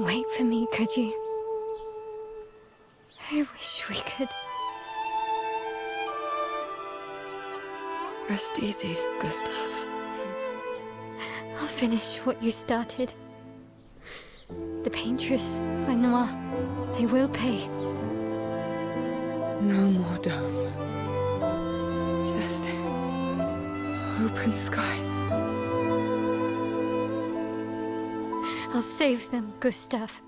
wait for me, could you? I wish we could. Rest easy, Gustav. I'll finish what you started. The paintress, Noir, they will pay. No more dome. Just open skies. I'll save them, Gustav.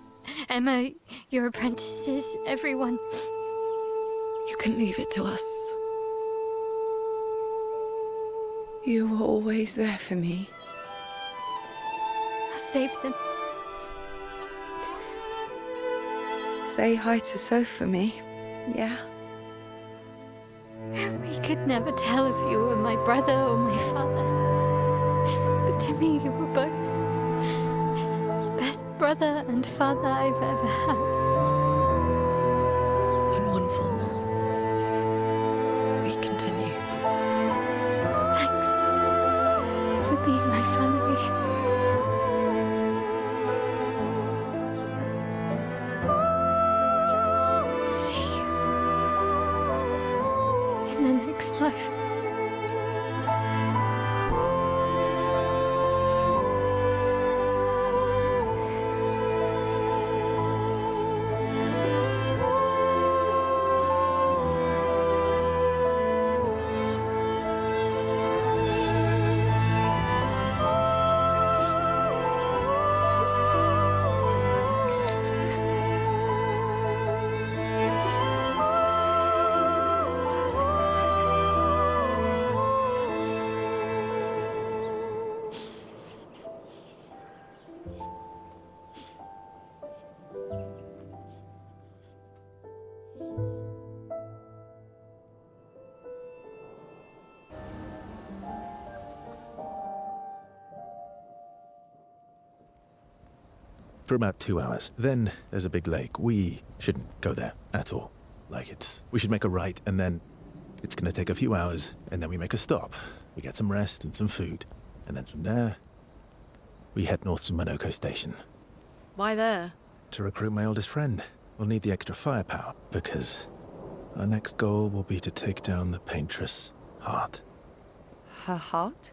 Emma, your apprentices, everyone. You can leave it to us. You were always there for me. I'll save them. Say hi to Soph for me, yeah? We could never tell if you were my brother or my father. But to me, you were both. Best brother and father I've ever had. When one falls, we continue. Thanks for being my family. See you in the next life. For about 2 hours. Then there's a big lake. We shouldn't go there at all. We should make a right, and then it's gonna take a few hours, and then we make a stop. We get some rest and some food. And then from there, we head north to Monoko Station. Why there? To recruit my oldest friend. We'll need the extra firepower, because our next goal will be to take down the paintress' heart. Her heart?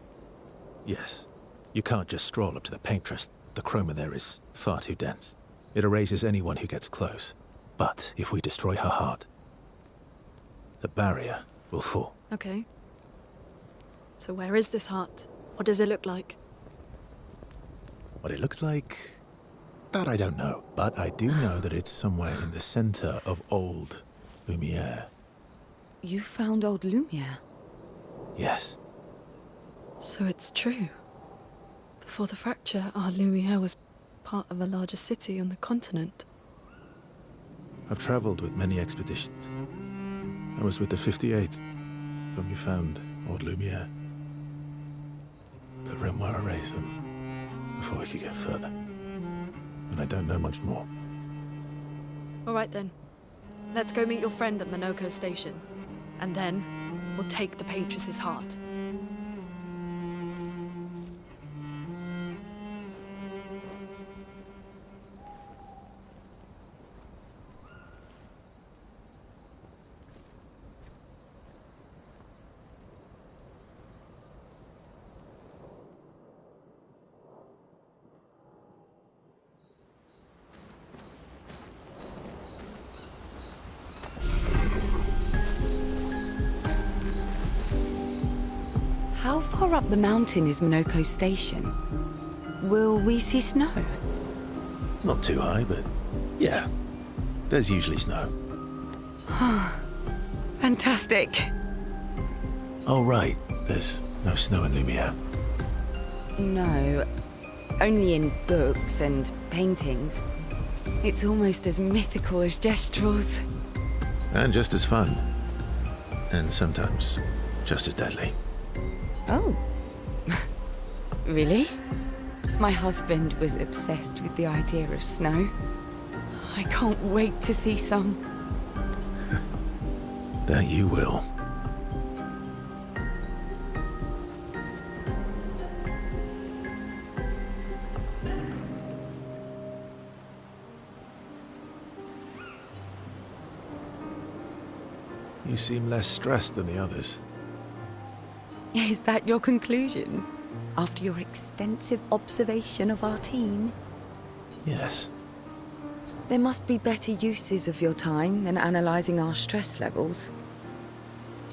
Yes. You can't just stroll up to the paintress. The chroma there is far too dense. It erases anyone who gets close. But if we destroy her heart, the barrier will fall. Okay. So where is this heart? What does it look like? What it looks like, that I don't know. But I do know that it's somewhere in the center of old Lumière. You found old Lumière? Yes. So it's true. Before the fracture, our Lumière was part of a larger city on the continent. I've traveled with many expeditions. I was with the 58th when we found old Lumière. But Renoir erased them before we could get further. And I don't know much more. All right then. Let's go meet your friend at Monoko Station. And then, we'll take the paintress's heart. How far up the mountain is Monoko Station? Will we see snow? Not too high, but yeah. There's usually snow. Fantastic. Oh, right. There's no snow in Lumière. No, only in books and paintings. It's almost as mythical as gestrals. And just as fun. And sometimes just as deadly. Oh. Really? My husband was obsessed with the idea of snow. I can't wait to see some. That you will. You seem less stressed than the others. Is that your conclusion? After your extensive observation of our team? Yes. There must be better uses of your time than analysing our stress levels.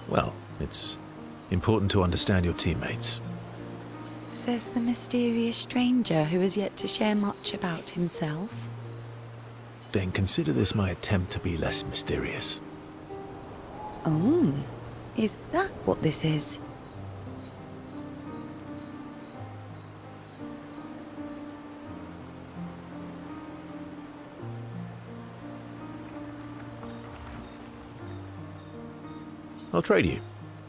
Well, it's important to understand your teammates. Says the mysterious stranger who has yet to share much about himself. Then consider this my attempt to be less mysterious. Oh, is that what this is? I'll trade you.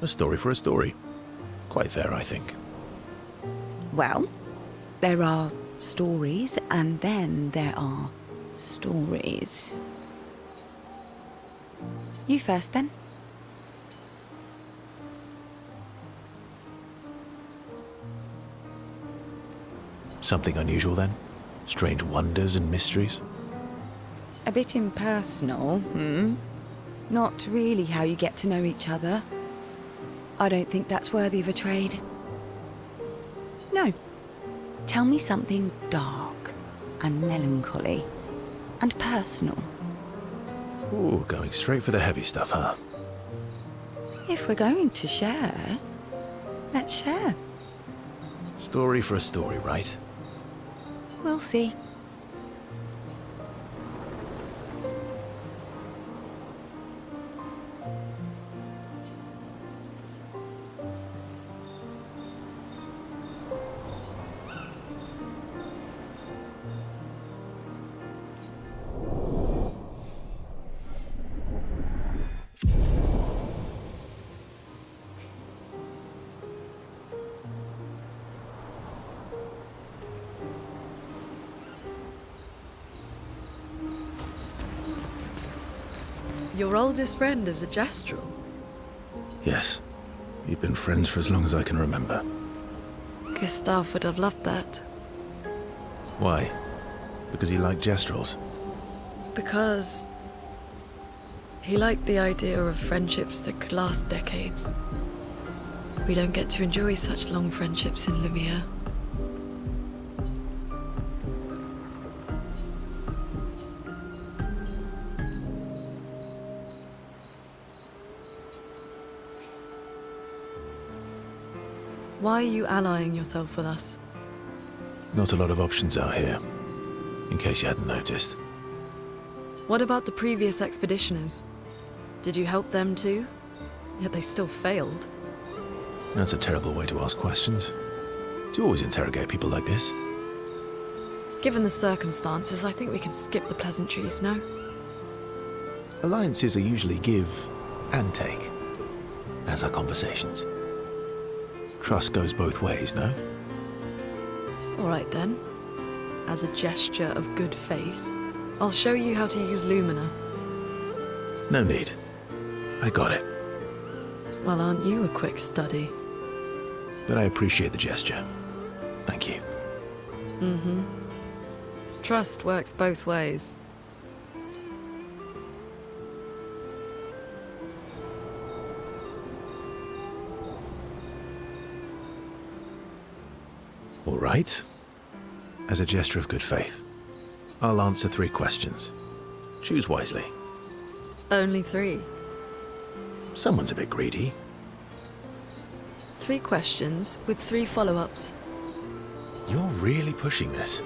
A story for a story. Quite fair, I think. Well, there are stories, and then there are stories. You first, then. Something unusual, then? Strange wonders and mysteries? A bit impersonal, hmm? Not really how you get to know each other. I don't think that's worthy of a trade. No. Tell me something dark and melancholy and personal. Ooh, going straight for the heavy stuff, huh? If we're going to share, let's share. Story for a story, right? We'll see. Your oldest friend is a gestral. Yes. We've been friends for as long as I can remember. Gustav would have loved that. Why? Because he liked gestrals? Because he liked the idea of friendships that could last decades. We don't get to enjoy such long friendships in Lumière. Why are you allying yourself with us? Not a lot of options out here, in case you hadn't noticed. What about the previous expeditioners? Did you help them too? Yet they still failed. That's a terrible way to ask questions. Do you always interrogate people like this? Given the circumstances, I think we can skip the pleasantries, no? Alliances are usually give and take, as are conversations. Trust goes both ways, no? All right then. As a gesture of good faith, I'll show you how to use Lumina. No need. I got it. Well, aren't you a quick study? But I appreciate the gesture. Thank you. Mm-hmm. Trust works both ways. All right. As a gesture of good faith, I'll answer 3 questions. Choose wisely. Only 3. Someone's a bit greedy. 3 questions with 3 follow-ups. You're really pushing this.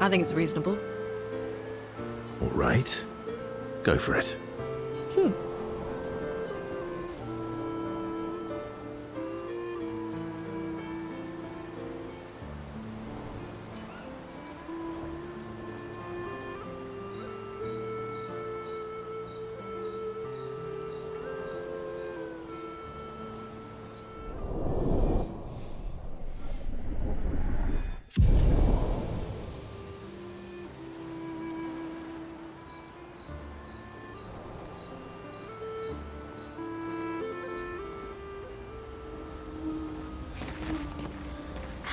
I think it's reasonable. All right. Go for it.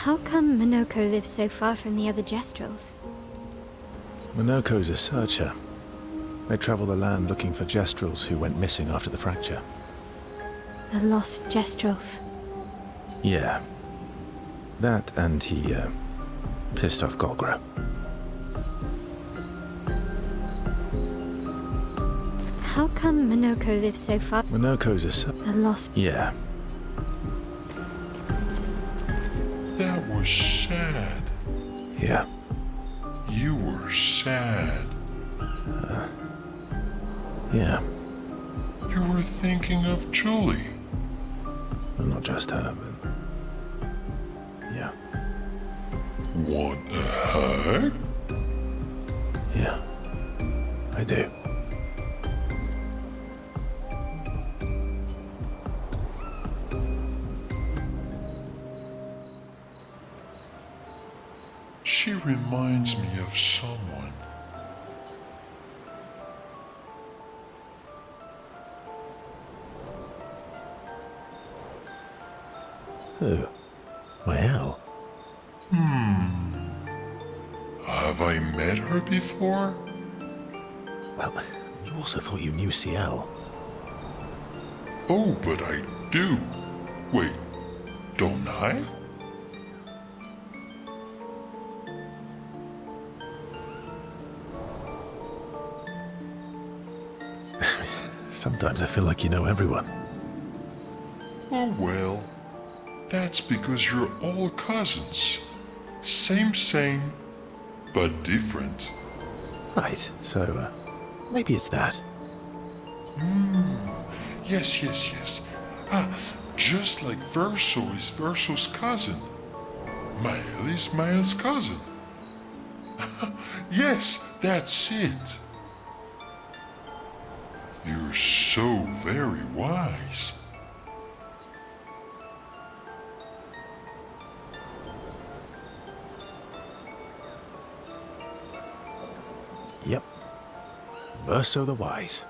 How come Minoko lives so far from the other gestrals? Minoko's a searcher. They travel the land looking for gestrals who went missing after the fracture. The lost gestrals. Yeah. That and he, pissed off Golgra. How come Minoko lives so far? Minoko's a The lost. Yeah. That was sad. Yeah. You were sad. Yeah. You were thinking of Julie. Well, not just her, but... Yeah. Want a hug? Yeah. I do. She reminds me of someone. Who? Well... Have I met her before? Well, you also thought you knew CL. Oh, but I do. Wait, don't I? Sometimes I feel like you know everyone. Oh well, that's because you're all cousins. Same, but different. Right, so, maybe it's that. Yes. Just like Verso is Verso's cousin. Mael is Mael's cousin. Yes, that's it. You're so very wise. Yep. Verso the Wise.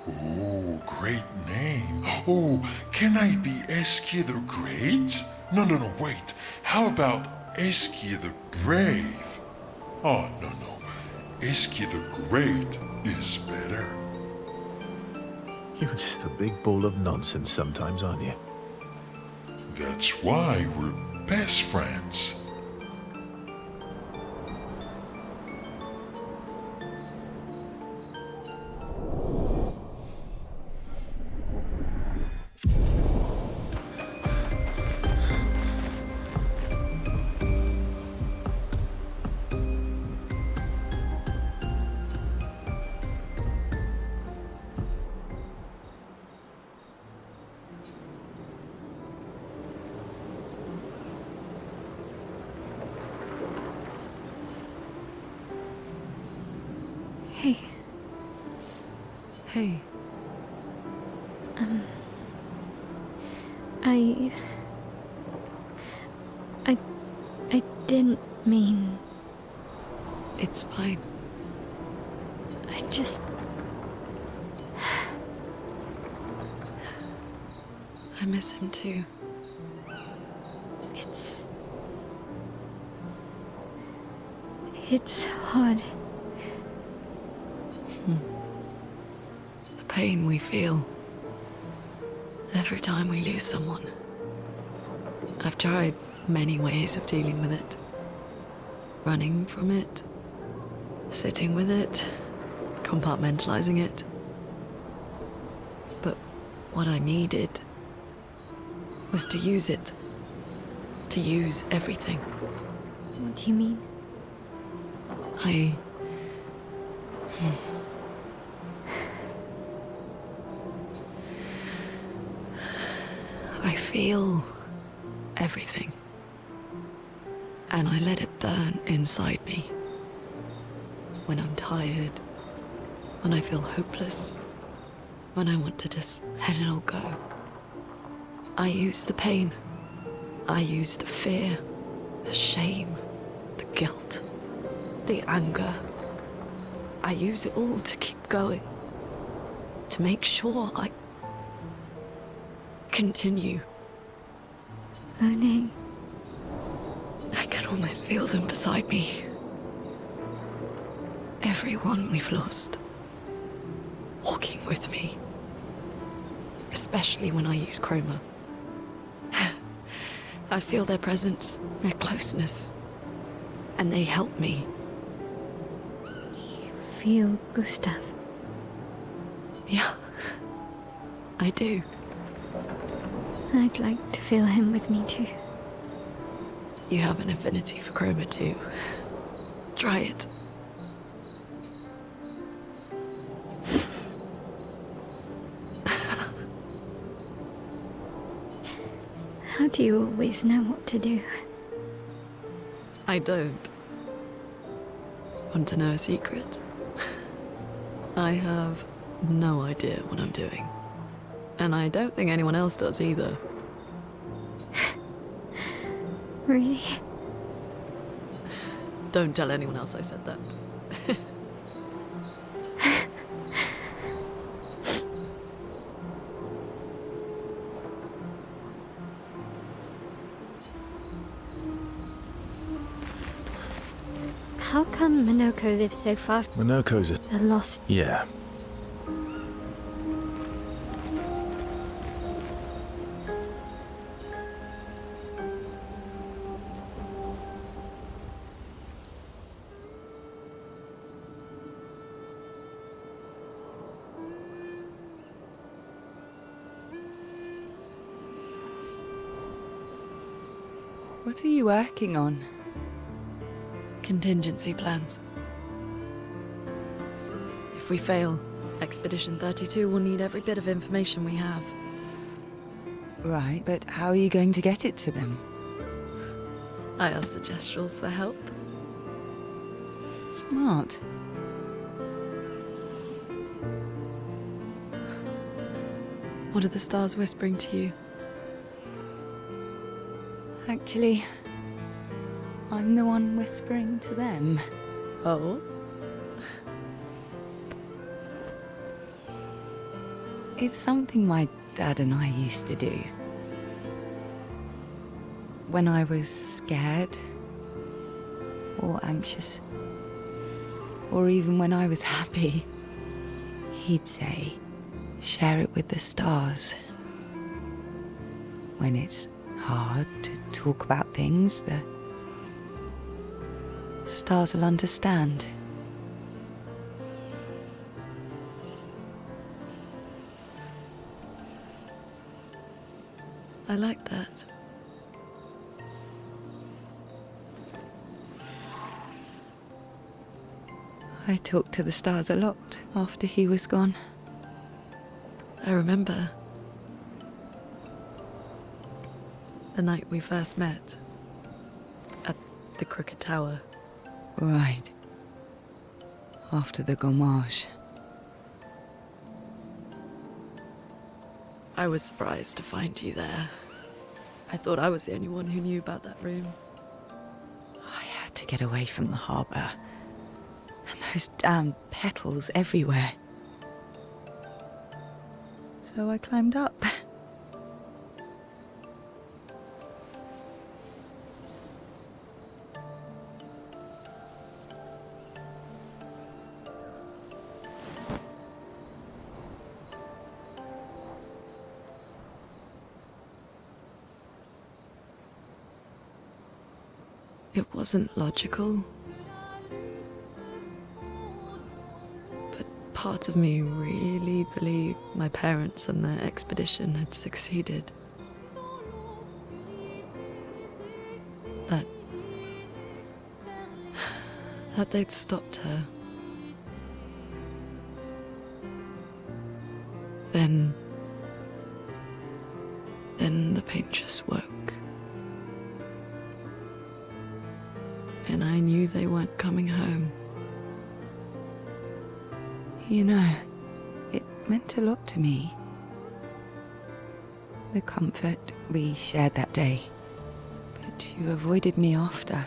Oh, great name. Oh, can I be Eskia the Great? No, wait. How about Eskia the Brave? Oh, no. Eskia the Great is better. You're just a big ball of nonsense sometimes, aren't you? That's why we're best friends. Hey, Hey, I didn't mean. it's fine. I just. I miss him too. It's hard. The pain we feel every time we lose someone. I've tried many ways of dealing with it. Running from it, sitting with it, compartmentalizing it. But what I needed was to use it. To use everything. What do you mean? I feel everything. And I let it burn inside me. When I'm tired, when I feel hopeless, when I want to just let it all go. I use the pain. I use the fear, the shame, the guilt, the anger. I use it all to keep going. To make sure I continue. Monet. I can almost feel them beside me. Everyone we've lost. walking with me. Especially when I use chroma. I feel their presence, their closeness, and they help me. You feel Gustav? Yeah, I do. I'd like to feel him with me too. You have an affinity for chroma too. Try it. How do you always know what to do? I don't. Want to know a secret? I have no idea what I'm doing. And I don't think anyone else does either. Really? Don't tell anyone else I said that. How come Minoko lives so far? Minoko's a... The lost. Yeah. What are you working on? Contingency plans. If we fail, Expedition 32 will need every bit of information we have. Right, but how are you going to get it to them? I asked the gestrals for help. Smart. What are the stars whispering to you? Actually, I'm the one whispering to them. Oh? It's something my dad and I used to do. When I was scared, or anxious, or even when I was happy, he'd say, share it with the stars. When it's hard to talk about things, the stars will understand. I like that. I talked to the stars a lot after he was gone. I remember the night we first met at the Crooked Tower. Right. After the gommage. I was surprised to find you there. I thought I was the only one who knew about that room. I had to get away from the harbour. And those damn petals everywhere. So I climbed up. It wasn't logical. But part of me really believed my parents and their expedition had succeeded. That they'd stopped her. Then the paint just woke. And I knew they weren't coming home. You know, it meant a lot to me. The comfort we shared that day. But you avoided me after.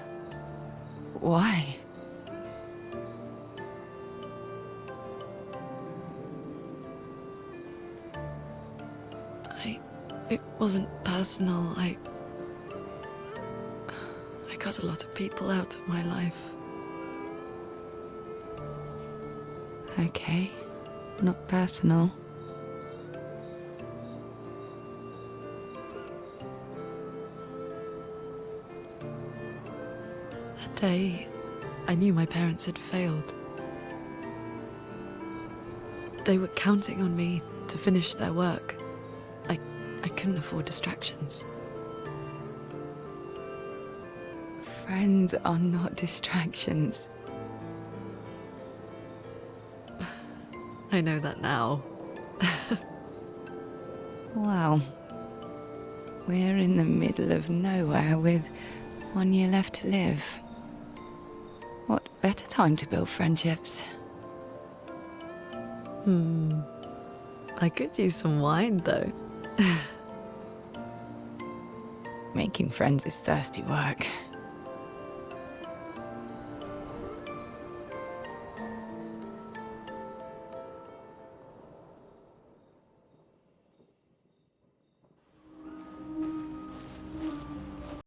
Why? It wasn't personal. I cut a lot of people out of my life. Okay. not personal. That day, I knew my parents had failed. They were counting on me to finish their work. I couldn't afford distractions. Friends are not distractions. I know that now. Wow. We're in the middle of nowhere with 1 year left to live. What better time to build friendships? I could use some wine, though. Making friends is thirsty work.